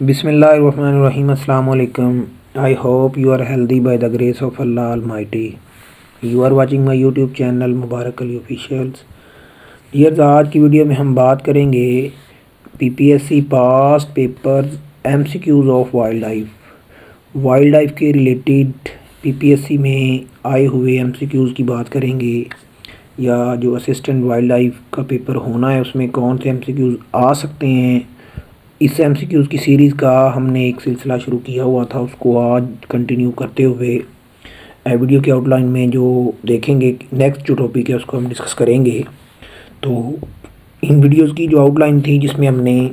Bismillahirrahmanirrahim. Assalamu alaikum. I hope you are healthy by the grace of Allah Almighty. You are watching my YouTube channel Mubarak Ali Officials. Dears, आज की video में हम बात करेंगे PPSC past papers MCQs of wild life के related PPSC में आए हुए एमसीक्यूज़ की बात करेंगे, या जो असिस्टेंट वाइल्ड लाइफ का पेपर होना है उसमें कौन से एमसीक्यूज़ आ सकते हैं। इस एमसीक्यूज़ की सीरीज़ का हमने एक सिलसिला शुरू किया हुआ था, उसको आज कंटिन्यू करते हुए वीडियो के आउटलाइन में जो देखेंगे नेक्स्ट जो टॉपिक है उसको हम डिस्कस करेंगे। तो इन वीडियोस की जो आउटलाइन थी, जिसमें हमने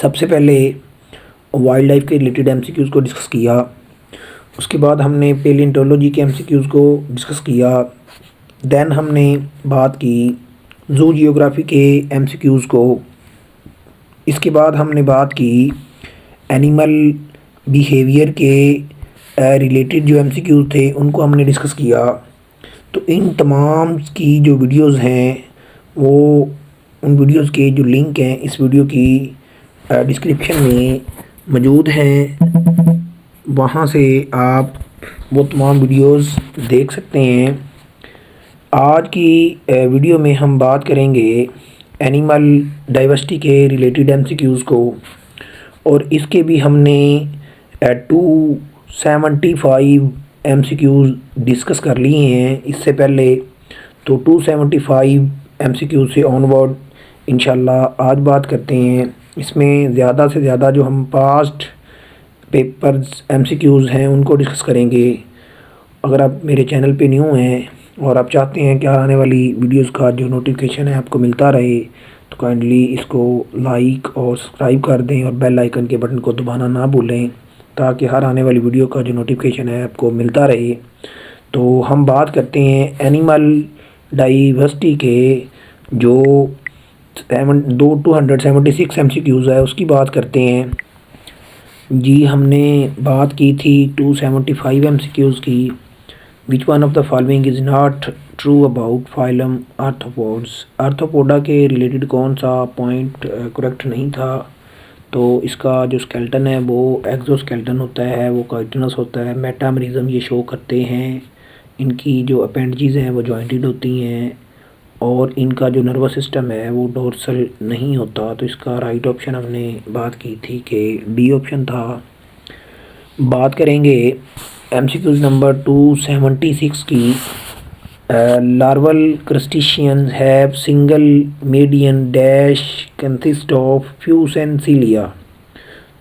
सबसे पहले वाइल्ड लाइफ के रिलेटेड एमसीक्यूज़ को डिस्कस किया, उसके बाद हमने पेलियोंटोलॉजी के एमसीक्यूज़ को डिस्कस किया, देन हमने बात की जू जियोग्राफी के एमसीक्यूज़ को, इसके बाद हमने बात की एनिमल बिहेवियर के रिलेटेड जो एमसीक्यूज़ थे उनको हमने डिस्कस किया। तो इन तमाम की जो वीडियोस हैं वो उन वीडियोस के जो लिंक हैं इस वीडियो की डिस्क्रिप्शन में मौजूद हैं, वहाँ से आप वो तमाम वीडियोस देख सकते हैं। आज की वीडियो में हम बात करेंगे एनिमल डाइवर्सिटी के रिलेटेड एमसीक्यूज़ को, और इसके भी हमने 275 एमसीक्यूज़ डिस्कस कर लिए हैं इससे पहले। तो 275 एमसीक्यूज़ से ऑनवर्ड इंशाल्लाह आज बात करते हैं। इसमें ज़्यादा से ज़्यादा जो हम पास्ट पेपर्स एमसीक्यूज़ हैं उनको डिस्कस करेंगे। अगर आप मेरे चैनल पे न्यू हैं और आप चाहते हैं कि आने वाली वीडियोस का जो नोटिफिकेशन है आपको मिलता रहे, तो काइंडली इसको लाइक और सब्सक्राइब कर दें और बेल आइकन के बटन को दबाना ना भूलें, ताकि हर आने वाली वीडियो का जो नोटिफिकेशन है आपको मिलता रहे। तो हम बात करते हैं एनिमल डाइवर्सिटी के जो 276 एमसीक्यूज़ है उसकी बात करते हैं जी। हमने बात की थी 275 एमसीक्यूज़ की। Which one of the following is not true about phylum arthropods. Arthropoda के रिलेटेड कौन सा पॉइंट करेक्ट नहीं था। तो इसका जो स्केलेटन है वो एक्सोस्केलेटन होता है, वो काइटिनस होता है, मेटामरिज्म ये शो करते हैं, इनकी जो अपेंडिजेस हैं वो जॉइंटेड होती हैं, और इनका जो नर्वस सिस्टम है वो डोर्सल नहीं होता। तो इसका राइट ऑप्शन हमने बात की थी कि डी ऑप्शन था। बात करेंगे एमसीक्यूज़ नंबर 276 की। Larval crustaceans have single median dash consist of few sensilla.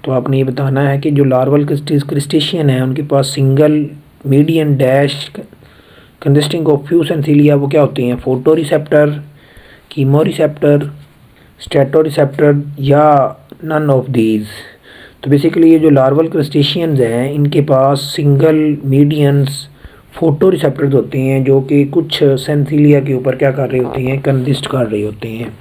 तो आपने ये बताना है कि जो लार्वल क्रस्टेशियन है उनके पास single median dash consisting of few sensilla वो क्या होते हैं, फोटो रिसेप्टर, कीमोरिसेप्टर, स्टेटोरिसेप्टर, या नन ऑफ दीज। तो बेसिकली ये जो लार्वल क्रस्टेशियंस हैं इनके पास सिंगल मीडियंस फोटो रिसेप्टर्स होते हैं, जो कि कुछ सेंसिलिया के ऊपर क्या कर रहे होते हैं, कंसिस्ट कर रहे होते हैं।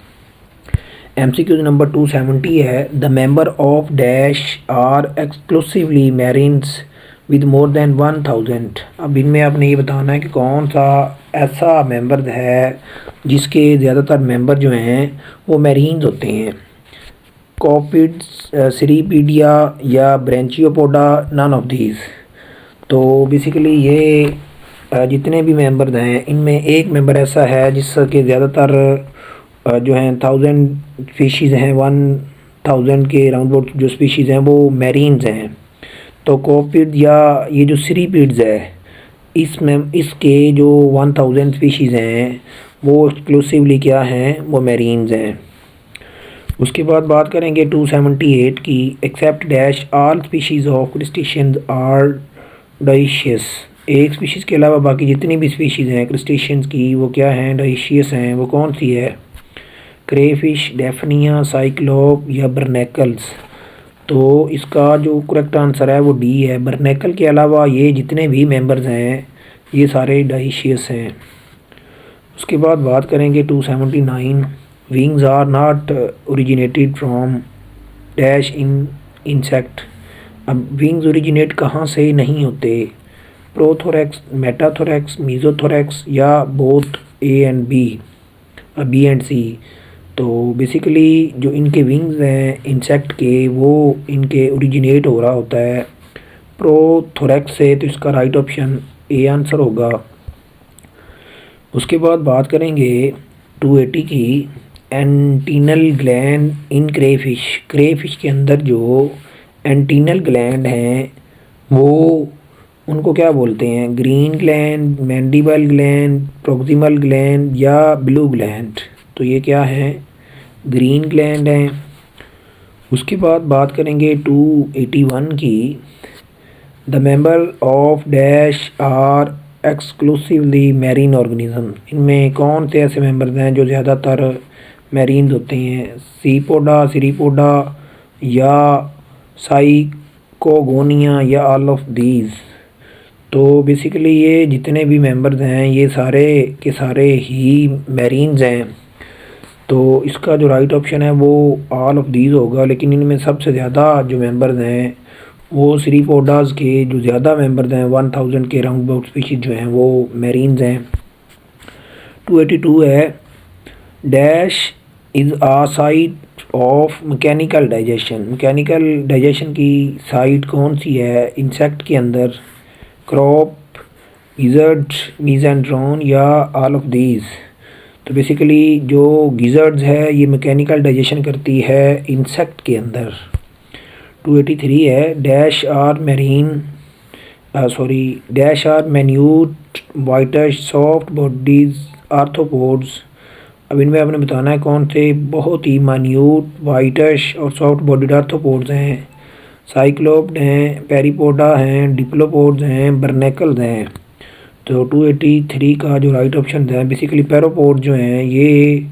एमसीक्यूज नंबर 270 है, the member of dash are exclusively marines with more than 1000। अब इनमें आपने ये बताना है कि कौन सा ऐसा मेंबर है जिसके ज़्यादातर मेंबर जो हैं वो मैरीन्स होते हैं। कॉपिड्स, सीरीपीडिया या ब्रेंचियोपोडा, नन ऑफ दीज। तो बेसिकली ये जितने भी मेंबर हैं इनमें एक मेंबर ऐसा है जिसके ज़्यादातर जो हैं 1000 स्पीशीज़ हैं, 1000 के राउंड अबाउट जो स्पीशीज़ हैं वो मैरीन्स हैं। तो कॉपिड या ये जो सीरीपीड्स है इसमें इसके जो 1000 स्पीशीज़ हैं वो एक्सक्लूसिवली क्या हैं, वो मैरीन्स हैं। उसके बाद बात करेंगे 278 की। Except dash all species of crustaceans are dioecious. एक स्पीशीज़ के अलावा बाकी जितनी भी स्पीशीज़ हैं क्रस्टेशियंस की वो क्या हैं, डाइशियस हैं। वो कौन सी है, क्रेफिश, डेफनिया, साइक्लोप या बर्नैकल्स। तो इसका जो करेक्ट आंसर है वो डी है। बर्नैकल के अलावा ये जितने भी मेंबर्स हैं ये सारे डाइशियस हैं। उसके बाद बात करेंगे 279, wings are not originated from dash in insect. अब विंग्स ओरिजिनेट कहाँ से नहीं होते, प्रोथोरैक्स, मेटाथोरैक्स, मीजोथोरैक्स, या both A and B, B and C. तो बेसिकली जो इनके विंग्स हैं इंसेक्ट के, वो इनके ओरिजिनेट हो रहा होता है प्रोथोरैक्स से, तो इसका राइट ऑप्शन ए आंसर होगा। उसके बाद बात करेंगे 280 की, antennal gland in crayfish. Crayfish के अंदर जो एंटीनल ग्लैंड हैं वो उनको क्या बोलते हैं? Green gland, mandible gland, proximal gland या ब्लू ग्लैंड। तो ये क्या है? ग्रीन ग्लैंड हैं। उसके बाद बात करेंगे 281 की, the member of dash are exclusively marine organism. इनमें कौन से ऐसे मेंबर्स हैं जो ज़्यादातर मैरीन होते हैं? सीपोडा, सिरीपोडा या साइकोगोनिया या ऑल ऑफ दीज। तो बेसिकली ये जितने भी मेंबर्स हैं ये सारे के सारे ही मैरीन्स हैं। तो इसका जो राइट ऑप्शन है वो ऑल ऑफ दीज होगा, लेकिन इनमें सबसे ज़्यादा जो मेंबर्स हैं वो सीरीपोडास के जो ज़्यादा मेंबर्स हैं 1000 के राउंड अबाउट स्पीशीज जो हैं वो मैरीन्स हैं। 282 है, dash is a site of mechanical digestion. Mechanical digestion की साइट कौन सी है इंसेक्ट के अंदर? क्रॉप, गिजर्ड, मीजेंड्रॉन या ऑल ऑफ दीज। तो बेसिकली जो गिजर्ड्स है ये मैकेनिकल डाइजेशन करती है इंसेक्ट के अंदर। 283 है, dash are marine dash are minute whitish soft bodies arthropods. अब इनमें आपने बताना है कौन से बहुत ही मान्यूट वाइटिश और सॉफ्ट बॉडीड आर्थ्रोपोड्स हैं। साइक्लोप्ड हैं, पेरिपोडा हैं, डिप्लोपोड्स हैं, बर्नेकल्स हैं। तो 283 का जो राइट ऑप्शन है बेसिकली पैरोपोड जो हैं ये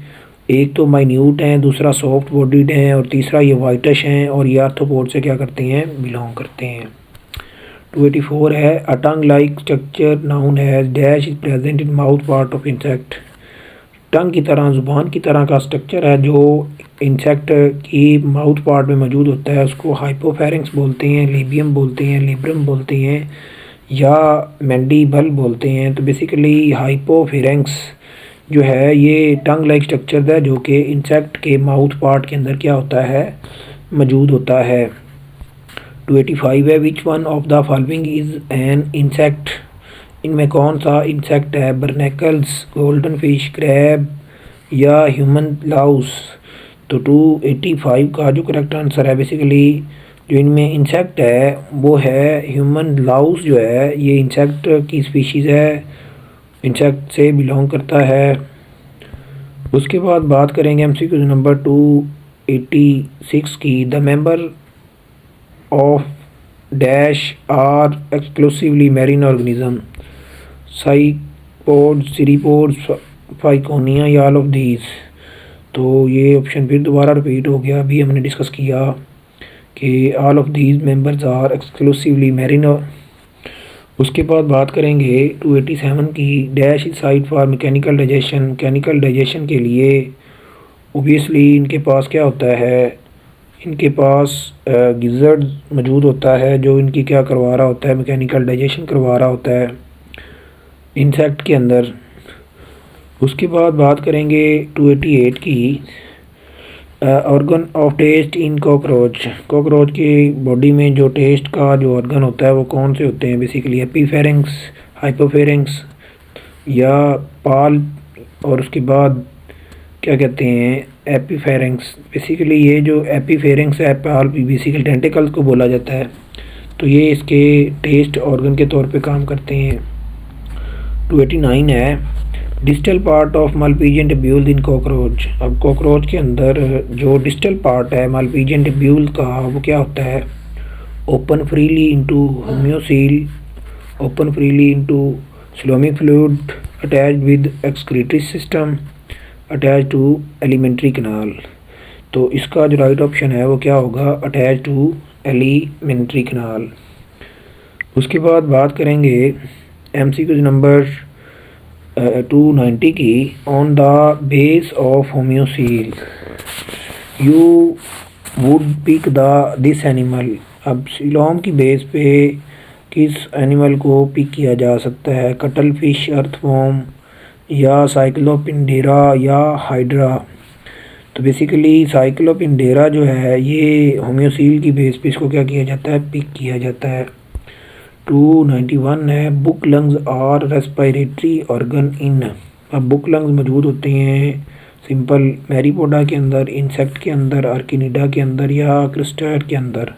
एक तो माइन्यूट हैं, दूसरा सॉफ्ट बॉडीड हैं और तीसरा ये वाइटिश हैं और ये आर्थ्रोपोड से क्या करते हैं? बिलोंग करते हैं। 284 है, a tongue like structure known as dash is present in mouth part of insect. Tongue की तरह, ज़ुबान की तरह का स्ट्रक्चर है जो इंसेक्ट की माउथ पार्ट में मौजूद होता है, उसको हाइपोफेरिंक्स बोलते हैं, लेबियम बोलते हैं, लिब्रम बोलते हैं या मैंडिबल बोलते हैं। तो बेसिकली हाइपोफेरिंक्स जो है ये टंग लाइक स्ट्रक्चर है जो कि इंसेक्ट के माउथ पार्ट के अंदर क्या होता है? मौजूद होता है। 285 है, which one of the following is an insect. इनमें कौन सा इंसेक्ट है? बर्नेकल्स, गोल्डन फिश, क्रैब या ह्यूमन लाउस। तो 285 का जो करेक्ट आंसर है बेसिकली जो इनमें इंसेक्ट है वो है ह्यूमन लाउस। जो है ये इंसेक्ट की स्पीशीज़ है, इंसेक्ट से बिलोंग करता है। उसके बाद बात करेंगे एमसीक्यू नंबर 286 की, the member of dash are exclusively marine organism. साइपोड, सीरीपोड्स, फाइकोनिया या ऑल ऑफ दीज। तो ये ऑप्शन फिर दोबारा रिपीट हो गया, अभी हमने डिस्कस किया कि all of these members are exclusively marine. उसके बाद बात करेंगे 287 की, dash is site for mechanical digestion. Mechanical digestion के लिए ओबियसली इनके पास क्या होता है? इनके पास गिजर्ड मौजूद होता है जो इनकी क्या करवा रहा होता है? मैकेनिकल डाइजेशन करवा रहा होता है इंसेक्ट के अंदर। उसके बाद बात करेंगे 288 की, organ of taste in cockroach. Cockroach की बॉडी में जो टेस्ट का जो ऑर्गन होता है वो कौन से होते हैं? बेसिकली एपीफेरिंक्स, हाइपोफेरिंक्स या पाल, और उसके बाद क्या कहते हैं? एपीफेरिंक्स। बेसिकली ये जो एपीफेरिंक्स है, पाल बेसिकली टेंटिकल्स को बोला जाता है, तो ये इसके टेस्ट ऑर्गन के तौर पे काम करते हैं। 289 है, distal part of Malpighian tubule in cockroach. अब कॉकरोच के अंदर जो डिस्टल पार्ट है मालपीजियन ट्यूब्यूल का वो क्या होता है? Open freely into haemocoel, open freely into coelomic fluid, attached with excretory system, attach to alimentary canal. तो इसका जो राइट ऑप्शन है वो क्या होगा? Attach to alimentary canal. उसके बाद बात करेंगे एमसीक्यू नंबर 290 की, on the base of haemocoel you would pick this animal. अब सीलोम की बेस पे किस एनिमल को पिक किया जा सकता है? कटल फिश, अर्थवॉर्म या साइक्लोपिंडेरा या हाइड्रा। तो बेसिकली साइक्लोपिंडेरा जो है ये होम्योसील की बेस पे इसको क्या किया जाता है, पिक किया जाता है। 291 है बुक लंग्स और रेस्पिरेटरी ऑर्गन इन। अब बुक लंग्स मौजूद होते हैं सिंपल मैरीपोडा के अंदर, इंसेक्ट के अंदर, आर्किनिडा के अंदर या क्रिस्टैड के अंदर।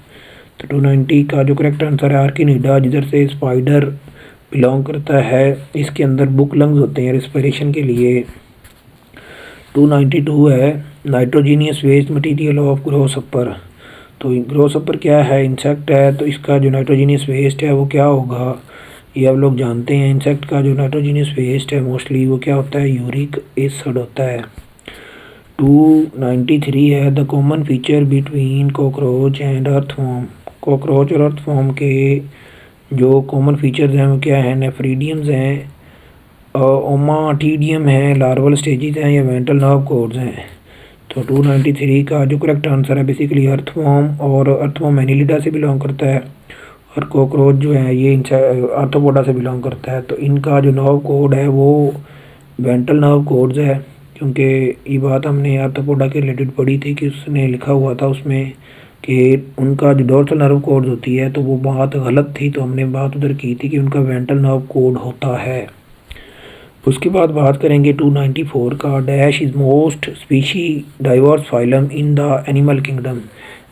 तो 290 का जो करेक्ट आंसर है आर्किनिडा, जिधर से स्पाइडर बिलोंग करता है, इसके अंदर बुक लंग्स होते हैं रेस्पिरेशन के लिए। 292 है नाइट्रोजीनियस वेस्ट मटेरियल ऑफ ग्रोसहॉपर। तो ग्रोसहॉपर क्या है, इंसेक्ट है, तो इसका जो नाइट्रोजीनियस वेस्ट है वो क्या होगा, ये आप लोग जानते हैं। इंसेक्ट का जो नाइट्रोजीनियस वेस्ट है मोस्टली वो क्या होता है, यूरिक एसिड होता है। 293 है the common feature between cockroach and earthworm. Cockroach और अर्थवॉर्म के जो कॉमन फीचर्स हैं वो क्या है, नेफ्रीडियम्स हैं, ओमाटीडियम है, लार्वल स्टेजेस हैं या वेंट्रल नर्व कॉर्ड्स हैं। तो 293 का जो करेक्ट आंसर है बेसिकली अर्थवॉर्म, और अर्थवॉर्म एनिलिडा से बिलोंग करता है, और कॉकरोच जो है ये आर्थ्रोपोडा से बिलोंग करता है। तो इनका जो नर्व कोड है वो वेंट्रल नर्व कोड्स है, क्योंकि ये बात हमने आर्थ्रोपोडा के रिलेटेड पढ़ी थी कि उसने लिखा हुआ था उसमें कि उनका जो डोर्सल नर्व कोड्स होती है, तो वो बात गलत थी, तो हमने बात उधर की थी कि उनका वेंट्रल नर्व कोड होता है। उसके बाद बात करेंगे 294 का dash is most species diverse phylum in the animal kingdom.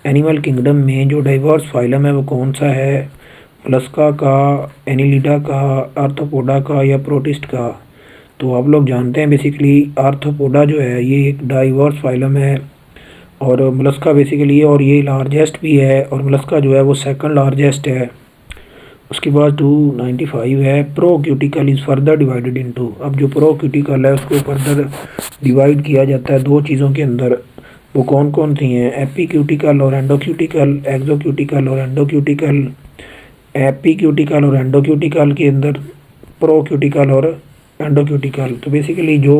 Animal kingdom में जो डाइवर्स फाइलम है वो कौन सा है, मोलस्का का, एनिलिडा का, आर्थ्रोपोडा का या प्रोटिस्ट का। तो आप लोग जानते हैं बेसिकली आर्थ्रोपोडा जो है ये एक डाइवर्स फाइलम है, और मोलस्का बेसिकली, और ये लार्जेस्ट भी है, और मोलस्का जो है वो सेकंड लार्जेस्ट है। उसके बाद 295 है pro cuticle is further divided into. अब जो प्रो क्यूटिकल है उसको फर्दर डिवाइड किया जाता है दो चीज़ों के अंदर, वो कौन कौन सी हैं, एपी क्यूटिकल और एंडो क्यूटिकल, एक्सो क्यूटिकल और एंडो क्यूटिकल। एपी क्यूटिकल और एंडो क्यूटिकल के अंदर प्रो क्यूटिकल और एंडो क्यूटिकल। तो बेसिकली जो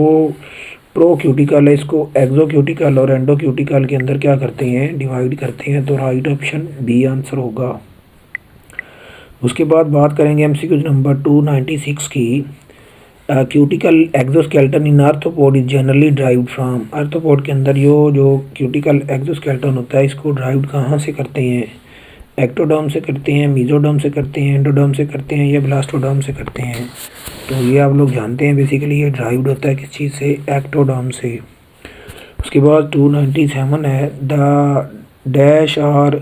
प्रो क्यूटिकल है इसको एक्सो क्यूटिकल और एंडो क्यूटिकल के अंदर क्या करते हैं, डिवाइड करते हैं। तो राइट ऑप्शन बी आंसर होगा। उसके बाद बात करेंगे एमसीक्यू नंबर 296 की। Cuticle exoskeleton in arthropod is generally derived from. Arthropod के अंदर जो क्यूटिकल एक्सोस्केलेटन होता है इसको ड्राइव्ड कहाँ से करते हैं, एक्टोडर्म से करते हैं, मीजोडर्म से करते हैं, एंडोडर्म से करते हैं या ब्लास्टोडर्म से करते हैं। तो ये आप लोग जानते हैं बेसिकली ये ड्राइव्ड होता है किस चीज़ से, एक्टोडर्म से। उसके बाद 297 है the dash are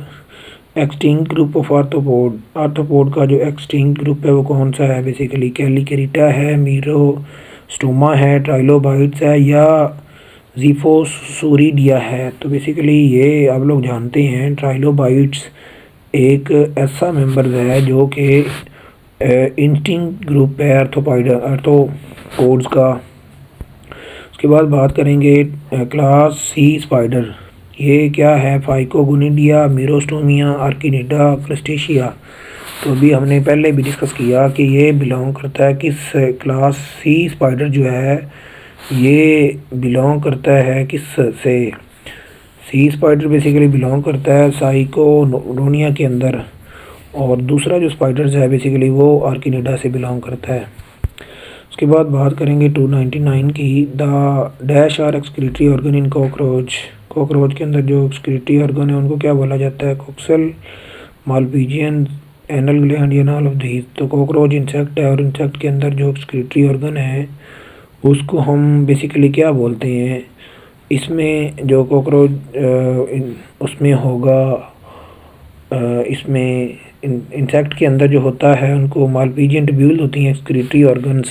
extinct group of arthropod. Arthropod का जो एक्सटिंक्ट ग्रुप है वो कौन सा है, बेसिकली कैलिकेरिटा है, मीरोस्टोमा है, ट्राइलोबाइट्स है या ज़िफोसोरिडिया है। तो बेसिकली ये आप लोग जानते हैं ट्राइलोबाइट्स एक ऐसा मेंबर है जो कि इंस्टिंक्ट ग्रुप है आर्थ्रोपोड्स का। उसके बाद बात करेंगे क्लास सी स्पाइडर। ये क्या है, फाइकोगोनिडिया, मीरोस्टोमिया, आर्किनिडा, क्रस्टेशिया। तो अभी हमने पहले भी डिस्कस किया कि ये बिलोंग करता है किस क्लास, सी स्पाइडर जो है ये बिलोंग करता है किस से, सी स्पाइडर बेसिकली बिलोंग करता है साइकोडोनिया के अंदर, और दूसरा जो स्पाइडर्स है बेसिकली वो आर्किनिडा से बिलोंग करता है। उसके बाद बात करेंगे 299 की the dash are excretory organ in cockroach. Cockroach के अंदर जो एक्सक्रीटरी ऑर्गन है उनको क्या बोला जाता है, कोक्सल, मालपीजियन, एनल ग्लैंड या नॉल ऑफ दीज। तो कॉकरोच इंसेक्ट है, और इंसेक्ट के अंदर जो एक्सक्रीटरी ऑर्गन है उसको हम बेसिकली क्या बोलते हैं, इसमें जो कॉकरोच उसमें होगा, इसमें इंसेक्ट के अंदर जो होता है उनको मालपीजियन ट्यूब्यूल होती हैं एक्सक्रीटरी ऑर्गन्स,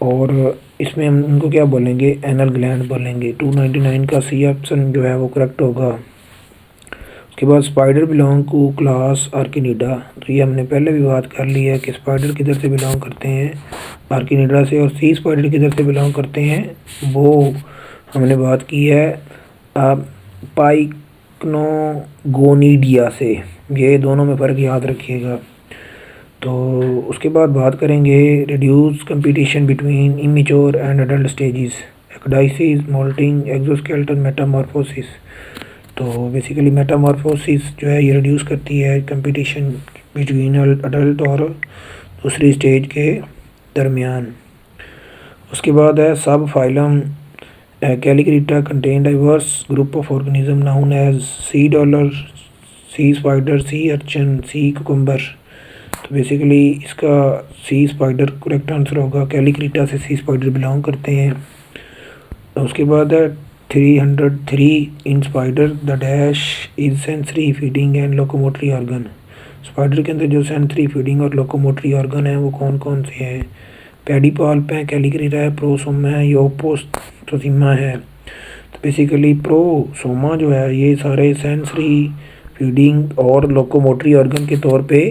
और इसमें हम उनको क्या बोलेंगे, एनल ग्लैंड बोलेंगे। 299 का सी ऑप्शन जो है वो करेक्ट होगा। उसके बाद स्पाइडर बिलोंग टू क्लास आर्किनिडा। तो ये हमने पहले भी बात कर ली है कि स्पाइडर किधर से बिलोंग करते हैं, आर्किनिडा से, और सी स्पाइडर किधर से बिलोंग करते हैं वो हमने बात की है पाइक्नोगोनिडिया से। ये दोनों में फ़र्क याद रखिएगा। तो उसके बाद बात करेंगे reduce competition between immature and adult stages, ecdysis, moulting, exoskeleton, metamorphosis. तो बेसिकली मेटामॉर्फोसिस जो है ये रिड्यूस करती है कंपटीशन बिटवीन अडल्ट और दूसरी स्टेज के दरमियान। उसके बाद है subphylum chelicerata contain diverse group of organism known as sea dollar, sea spider, sea urchin, sea cucumber. तो बेसिकली इसका सी स्पाइडर करेक्ट आंसर होगा। कैलिक्रीटा से सी स्पाइडर बिलोंग करते हैं। उसके बाद है 303 in spider the dash is sensory feeding and locomotory organ. Spider के अंदर जो सेंसरी फीडिंग और लोकोमोटरी ऑर्गन है वो कौन कौन से हैं? पेडिपाल्प है, कैलिक्रीटा है, प्रोसोमा है, या ओपोस्टोसीमा है। तो बेसिकली प्रोसोमा जो है ये सारे सेंसरी फीडिंग और लोकोमोटरी ऑर्गन के तौर पे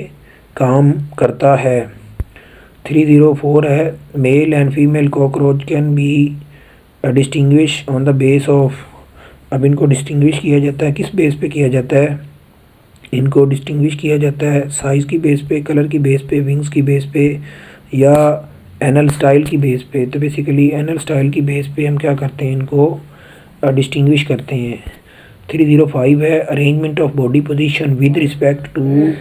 काम करता है। 304 है male and female cockroach can be distinguish on the base of. अब इनको डिस्टिंग्विश किया जाता है किस बेस पे किया जाता है? इनको डिस्टिंग्विश किया जाता है साइज़ की बेस पे, कलर की बेस पे, विंग्स की बेस पे, या एनल स्टाइल की बेस पे। तो बेसिकली एनल स्टाइल की बेस पे हम क्या करते हैं, इनको डिस्टिंग्विश करते हैं। 305 है arrangement of body position with respect to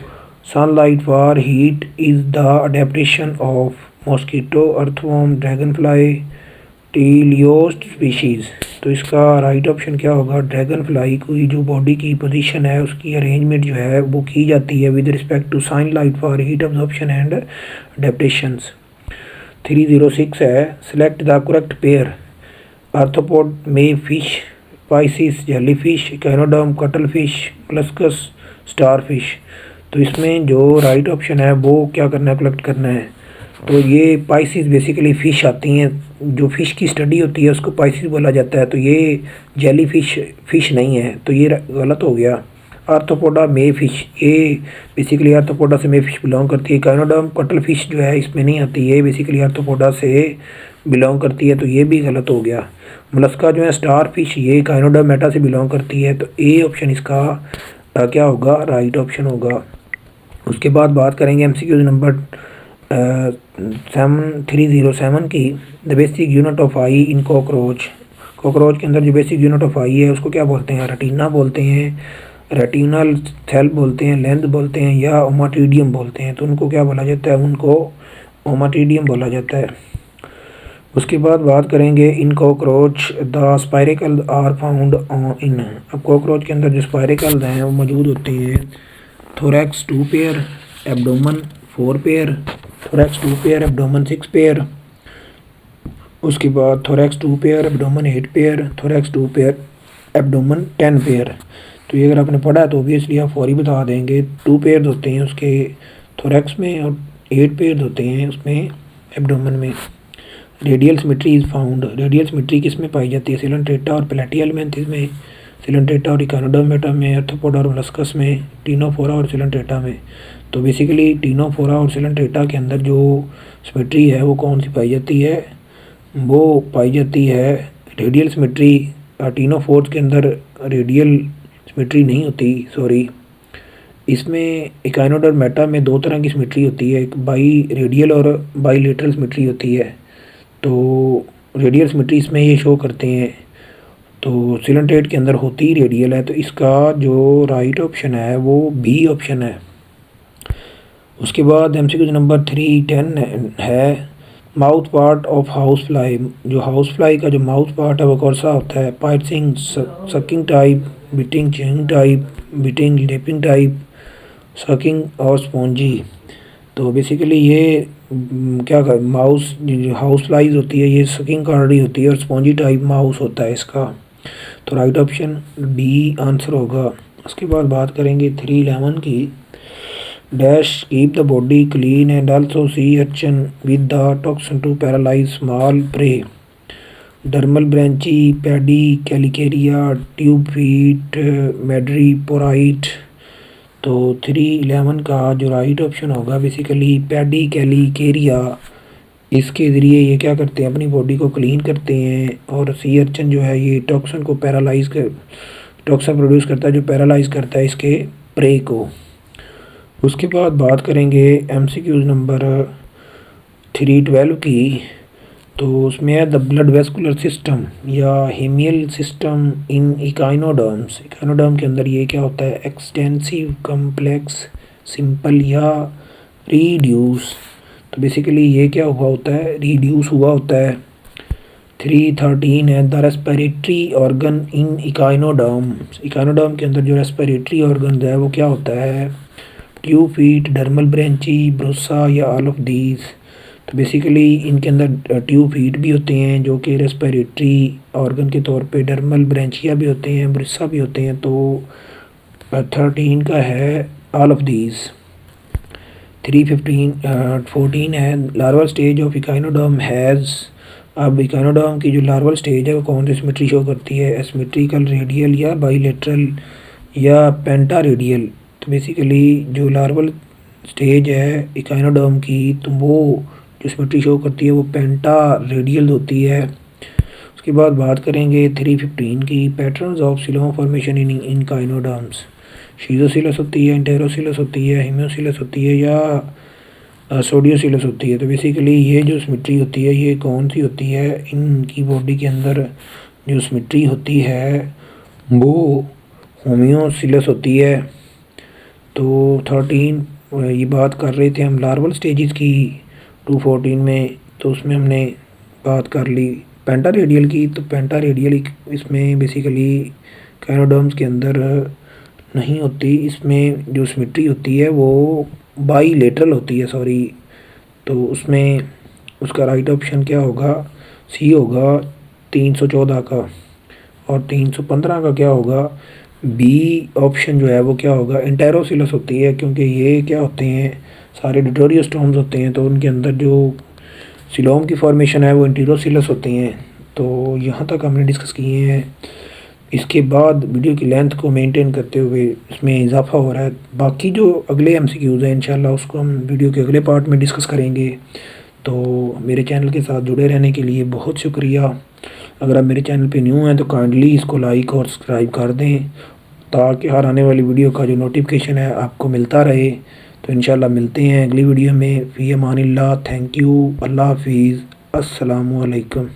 sunlight for heat is the adaptation of mosquito, earthworm, dragonfly, teleost species. तो इसका राइट ऑप्शन क्या होगा? ड्रैगन फ्लाई की जो बॉडी की पोजीशन है उसकी अरेंजमेंट जो है वो की जाती है with respect to sunlight for heat absorption and adaptations. 306 है select the correct pair arthropod में fish, species, jellyfish, echinoderm, cuttlefish, molluscs, starfish. तो इसमें जो राइट ऑप्शन है वो क्या करना है, कलेक्ट करना है। तो ये पाइसिस बेसिकली फ़िश आती हैं, जो फ़िश की स्टडी होती है उसको पाइसिस बोला जाता है। तो ये जेली फ़िश नहीं है, तो ये गलत हो गया। आर्थ्रोपोडा मे फिश, ये बेसिकली आर्थ्रोपोडा से मे फिश बिलोंग करती है। काइनोडर्म कटल फिश जो है इसमें नहीं आती, ये बेसिकली आर्थ्रोपोडा से बिलोंग करती है, तो ये भी गलत हो गया। मोलस्का जो है स्टार फिश, ये काइनोडर्म मेटा से बिलोंग करती है, तो ए ऑप्शन इसका क्या होगा? राइट ऑप्शन होगा। उसके बाद बात करेंगे MCQ नंबर 307 की। The basic unit of I in cockroach. Cockroach के अंदर जो बेसिक यूनिट ऑफ आई है उसको क्या बोलते हैं? रेटिना बोलते हैं, रेटिनल सेल बोलते हैं, लेंथ बोलते हैं, या ओमाटिडियम बोलते हैं। तो उनको क्या बोला जाता है? उनको ओमाटिडियम बोला जाता है। उसके बाद बात करेंगे in cockroach the spiracle are found in. अब कॉकरोच के अंदर जो स्पाइरेकल हैं वो मौजूद होते हैं thorax 2 pair, abdomen 4 pair, thorax 2 pair, abdomen 6 pair. उसके बाद thorax 2 pair, abdomen 8 pair, thorax 2 pair, abdomen 10 pair. तो ये अगर आपने पढ़ा है तो ऑब्वियसली आप फौरी बता देंगे। 2 पेयर होते हैं उसके थोरैक्स में और 8 पेयर होते हैं उसमें एब्डोमन में। Radial symmetry is found. Radial symmetry किस में पाई जाती है? सिलेंट्रेटा और प्लेटियलमेंथिस में, सिलेंट्रेटा और इकानोडर्म मेटा में, आर्थ्रोपोडा और मोलस्कस में, टीनोफोरा और सिलेंट्रेटा में। तो बेसिकली टीनोफोरा और सिलेंट्रेटा के अंदर जो सिमेट्री है वो कौन सी पाई जाती है? वो पाई जाती है रेडियल सिमेट्री। टीनोफोर्स के अंदर रेडियल सिमेट्री नहीं होती, सॉरी। इसमें इकानोडर्म मेटा में 2 तरह की सिमेट्री होती है, एक बाई रेडियल और बाईलेटरल सिमेट्री होती है। तो रेडियल सिमेट्री इसमें ये शो करते हैं, तो सिलेंट्रेट के अंदर होती रेडियल है। तो इसका जो राइट ऑप्शन है वो बी ऑप्शन है। उसके बाद MCQ नंबर 310 है mouth part of house fly. जो हाउस फ्लाई का जो माउथ पार्ट है वो कौन सा होता है? Piercing, sucking type, biting, chewing type, biting, lapping type, sucking और स्पॉन्जी। तो बेसिकली ये क्या कर माउस जो हाउस फ्लाइज होती है ये सकिंग कर रही होती है और स्पॉन्जी टाइप माउस होता है इसका। तो राइट ऑप्शन बी आंसर होगा। उसके बाद बात करेंगे 311 की। Dash keep the body clean and also sea urchin with the toxin to paralyse small prey. Dermal branchiae, pedicellariae, tube feet, madreporite. तो 311 का जो राइट ऑप्शन होगा बेसिकली पैडी कैलिकेरिया, इसके ज़रिए ये क्या करते हैं? अपनी बॉडी को क्लीन करते हैं। और सी अर्चन जो है ये टॉक्सिन को पैरालाइज कर टॉक्सिन प्रोड्यूस करता है जो पैरालाइज करता है इसके प्रे को। उसके बाद बात करेंगे MCQ नंबर 312 की। तो उसमें है द ब्लड वेस्कुलर सिस्टम या हेमियल सिस्टम इन इकाइनोडर्म्स। इकाइनोडर्म के अंदर ये क्या होता है? एक्सटेंसिव, कम्प्लेक्स, सिंपल या रिड्यूस। तो बेसिकली ये क्या हुआ होता है? रिड्यूस हुआ होता है। 313 है the respiratory organ in echinoderm. Echinoderm के अंदर जो रेस्पिरेटरी ऑर्गन है वो क्या होता है? ट्यूब, फीट, डर्मल ब्रेंची, ब्रोसा या ऑल ऑफ दीज। तो बेसिकली इनके अंदर ट्यूब, फीट भी होते हैं जो कि रेस्पिरेटरी ऑर्गन के तौर पे, डर्मल ब्रेंचिया भी होते हैं, ब्रोसा भी होते हैं। तो 13 का है ऑल ऑफ दीज। 14 है larval stage of echinoderm has. अब इकाइनोडर्म की जो लार्वल स्टेज है वो कौन सी सिमेट्री शो करती है? एसिमेट्रिकल, रेडियल या बाईलेटरल या पेंटा रेडियल। तो बेसिकली जो लार्वल स्टेज है इकाइनोडर्म की तो वो जो सिमेट्री शो करती है वो पेंटा रेडियल होती है। उसके बाद बात करेंगे 315 की patterns of coelom formation in echinoderms. Schizocoelous होती है, इंटेरोसिलस होती है, हेमियोसिलस होती है या सोडियोसिलस होती है। तो बेसिकली ये जो सिमेट्री होती है ये कौन सी होती है? इनकी बॉडी के अंदर जो सिमेट्री होती है वो होमियोसिलस होती है। तो 13 ये बात कर रहे थे हम लार्वल स्टेजेस की 214 में, तो उसमें हमने बात कर ली पेंटा रेडियल की। तो पेंटा रेडियल इसमें बेसिकली इकाइनोडर्म्स के अंदर नहीं होती, इसमें जो सिमेट्री होती है वो बाईलेटरल होती है, सॉरी। तो उसमें उसका राइट ऑप्शन क्या होगा? सी होगा 314 का। और 315 का क्या होगा? बी ऑप्शन जो है वो क्या होगा? इंटेरोसिलस होती है, क्योंकि ये क्या होते हैं, सारे डिटोरियोस्टोम्स होते हैं तो उनके अंदर जो सिलोम की फॉर्मेशन है वो इंटेरोसिलस होती हैं। तो यहाँ तक हमने डिस्कस किए हैं। इसके बाद वीडियो की लेंथ को मेंटेन करते हुए इसमें इजाफा हो रहा है। बाकी जो अगले एमसीक्यूज़ हैं इंशाल्लाह उसको हम वीडियो के अगले पार्ट में डिस्कस करेंगे। तो मेरे चैनल के साथ जुड़े रहने के लिए बहुत शुक्रिया। अगर आप मेरे चैनल पे न्यू हैं तो काइंडली इसको लाइक और सब्सक्राइब कर दें ताकि हर आने वाली वीडियो का जो नोटिफिकेशन है आपको मिलता रहे। तो इंशाल्लाह मिलते हैं अगली वीडियो में। फ़ी अमानिल्लाह। Thank you. अल्लाह हाफिज़। अस्सलामु अलैकुम।